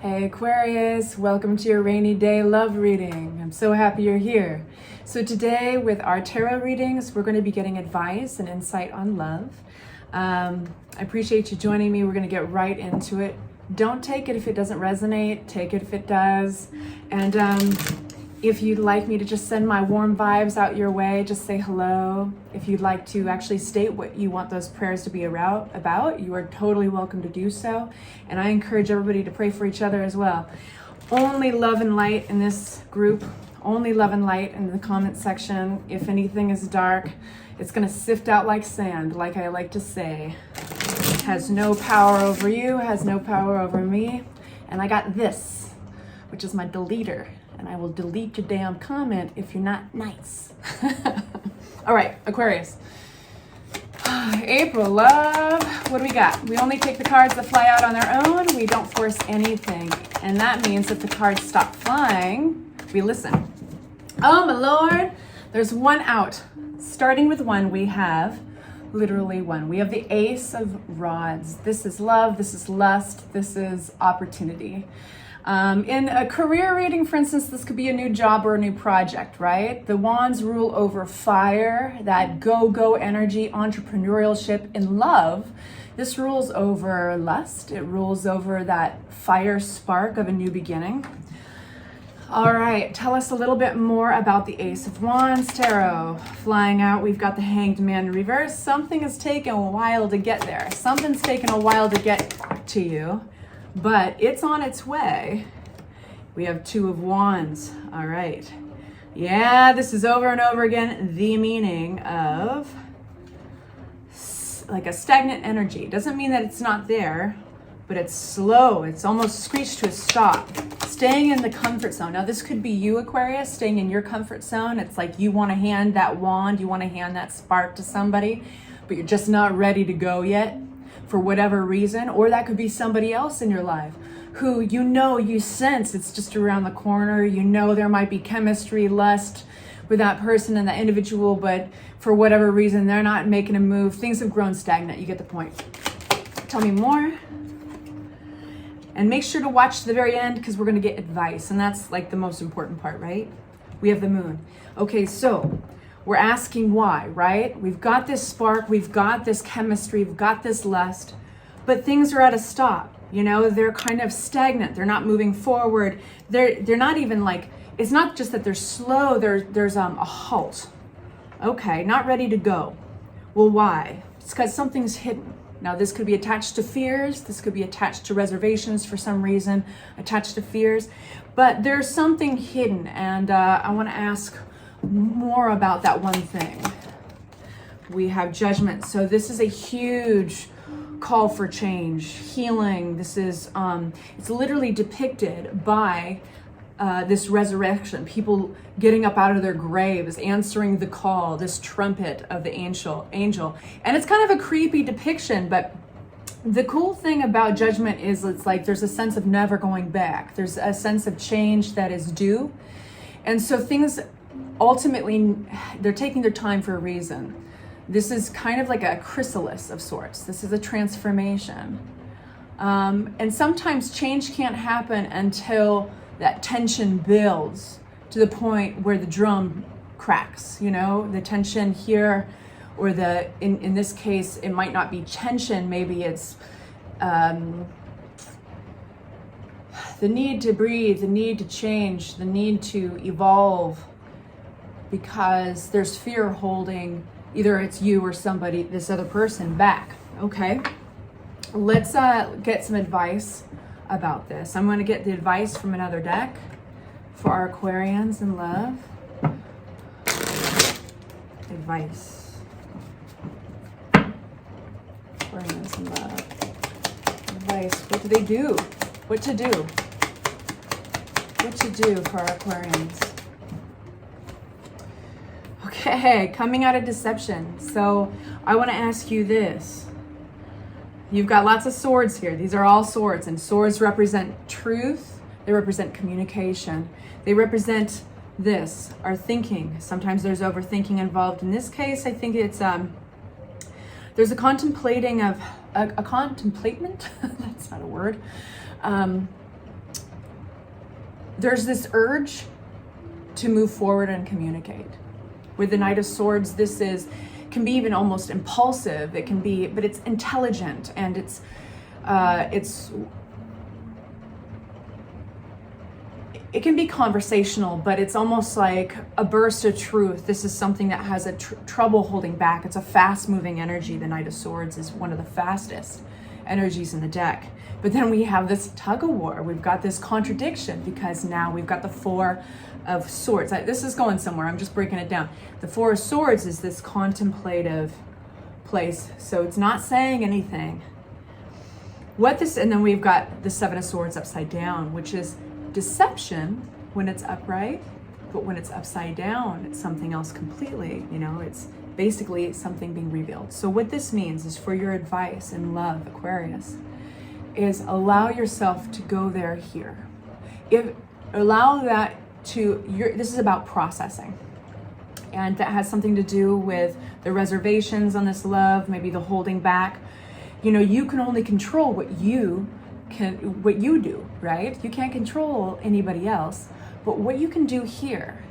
Hey Aquarius, welcome to your rainy day love reading. I'm so happy you're here. So today with our tarot readings, we're going to be getting advice and insight on love. I appreciate you joining me. We're going to get right into it. Don't take it if it doesn't resonate, take it if it does. And if you'd like me to just send my warm vibes out your way, just say hello. If you'd like to actually state what you want those prayers to be about, you are totally welcome to do so. And I encourage everybody to pray for each other as well. Only love and light in this group, only love and light in the comment section. If anything is dark, it's gonna sift out like sand, like I like to say. Has no power over you, has no power over me. And I got this, which is my deleter. And I will delete your damn comment if you're not nice. All right, Aquarius. April, love. What do we got? We only take the cards that fly out on their own. We don't force anything. And that means if the cards stop flying, we listen. Oh, my Lord. There's one out. Starting with one, we have literally one. We have the Ace of Rods. This is love. This is lust. This is opportunity. In a career reading, for instance, this could be a new job or a new project, right? The wands rule over fire, that go-go energy, entrepreneurship. In love, this rules over lust. It rules over that fire spark of a new beginning. All right, tell us a little bit more about the Ace of Wands tarot. Flying out, we've got the Hanged Man in reverse. Something has taken a while to get there. Something's taken a while to get to you. But it's on its way. We have Two of Wands. All right. Yeah, this is over and over again. The meaning of like a stagnant energy. Doesn't mean that it's not there, but it's slow. It's almost screeched to a stop. Staying in the comfort zone. Now, this could be you, Aquarius, staying in your comfort zone. It's like you want to hand that wand, you want to hand that spark to somebody, but you're just not ready to go yet. For whatever reason, or that could be somebody else in your life who you sense it's just around the corner. You know there might be chemistry, lust with that person and that individual, but for whatever reason, they're not making a move. Things have grown stagnant. You get the point. Tell me more. And make sure to watch to the very end because we're going to get advice. And that's like the most important part, right? We have the moon. Okay, so we're asking why, right? We've got this spark, we've got this chemistry, we've got this lust, but things are at a stop. You know, they're kind of stagnant. They're not moving forward. They're not even like, it's not just that they're slow, there's a halt. Okay, not ready to go. Well, why? It's because something's hidden. Now, this could be attached to fears. This could be attached to reservations for some reason, attached to fears. But there's something hidden, and I want to ask more about that one thing. We have Judgment. So this is a huge call for change, healing. This is it's literally depicted by this resurrection, people getting up out of their graves, answering the call, this trumpet of the angel. And it's kind of a creepy depiction, but the cool thing about Judgment is it's like there's a sense of never going back. There's a sense of change that is due. And so things ultimately, they're taking their time for a reason. This is kind of like a chrysalis of sorts. This is a transformation. And sometimes change can't happen until that tension builds to the point where the drum cracks, you know, the tension here, or in this case, it might not be tension, maybe it's the need to breathe, the need to change, the need to evolve, because there's fear holding either it's you or somebody, this other person, back. Okay, let's get some advice about this. I'm going to get the advice from another deck for our Aquarians in love. Advice. Aquarians in love. Advice. What do they do? What to do? What to do for our Aquarians? Okay, coming out of deception. So I want to ask you this. You've got lots of swords here. These are all swords, and swords represent truth. They represent communication. They represent this, our thinking. Sometimes there's overthinking involved. In this case, I think it's there's a contemplating of a contemplation. That's not a word. there's this urge to move forward and communicate. With the Knight of Swords, this can be even almost impulsive. It can be, but it's intelligent, and it can be conversational, but it's almost like a burst of truth. This is something that has a trouble holding back. It's a fast-moving energy. The Knight of Swords is one of the fastest energies in the deck. But then we have this tug-of-war. We've got this contradiction, because now we've got the Four of Swords. This is going somewhere. I'm just breaking it down. The Four of Swords is this contemplative place, so it's not saying anything. And then we've got the Seven of Swords upside down, which is deception when it's upright, but when it's upside down, it's something else completely. It's basically something being revealed. So what this means is, for your advice in love, Aquarius, is allow yourself to go there here. This is about processing. And that has something to do with the reservations on this love, maybe the holding back. You can only control what you do, right? You can't control anybody else. But what you can do here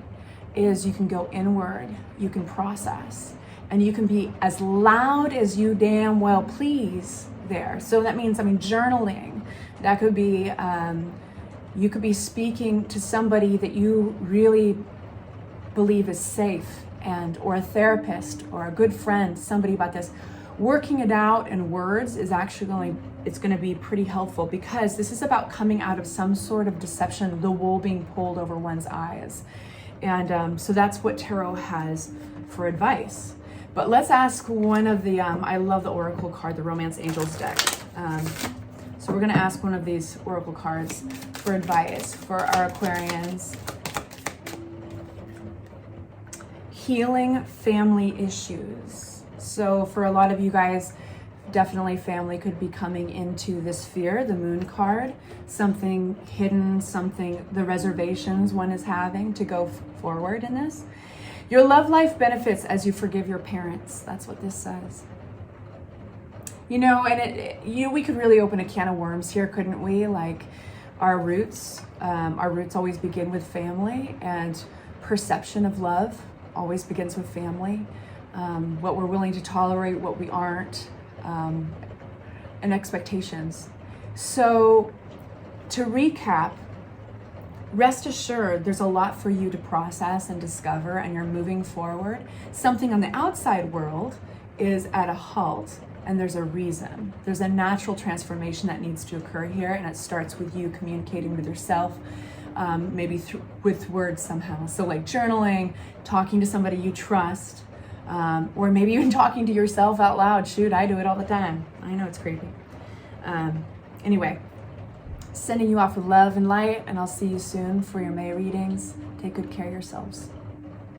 is you can go inward, you can process, and you can be as loud as you damn well please there. So that means, journaling. That could be, you could be speaking to somebody that you really believe is safe, or a therapist or a good friend, somebody about this. Working it out in words is actually it's going to be pretty helpful, because this is about coming out of some sort of deception, the wool being pulled over one's eyes. And so that's what tarot has for advice. But let's ask one of the, I love the Oracle card, the Romance Angels deck. So we're going to ask one of these Oracle cards for advice for our Aquarians. Healing family issues. So for a lot of you guys, definitely family could be coming into this fear, the Moon card, something hidden, the reservations one is having to go forward in this. Your love life benefits as you forgive your parents. That's what this says. And we could really open a can of worms here, couldn't we? Like our roots always begin with family, and perception of love always begins with family. What we're willing to tolerate, what we aren't, and expectations. So to recap, rest assured there's a lot for you to process and discover, and you're moving forward. Something on the outside world is at a halt, and there's a reason. There's a natural transformation that needs to occur here, and it starts with you communicating with yourself, maybe with words somehow. So like journaling, talking to somebody you trust, or maybe even talking to yourself out loud. Shoot, I do it all the time. I know it's creepy. Anyway, sending you off with love and light, and I'll see you soon for your May readings. Take good care of yourselves.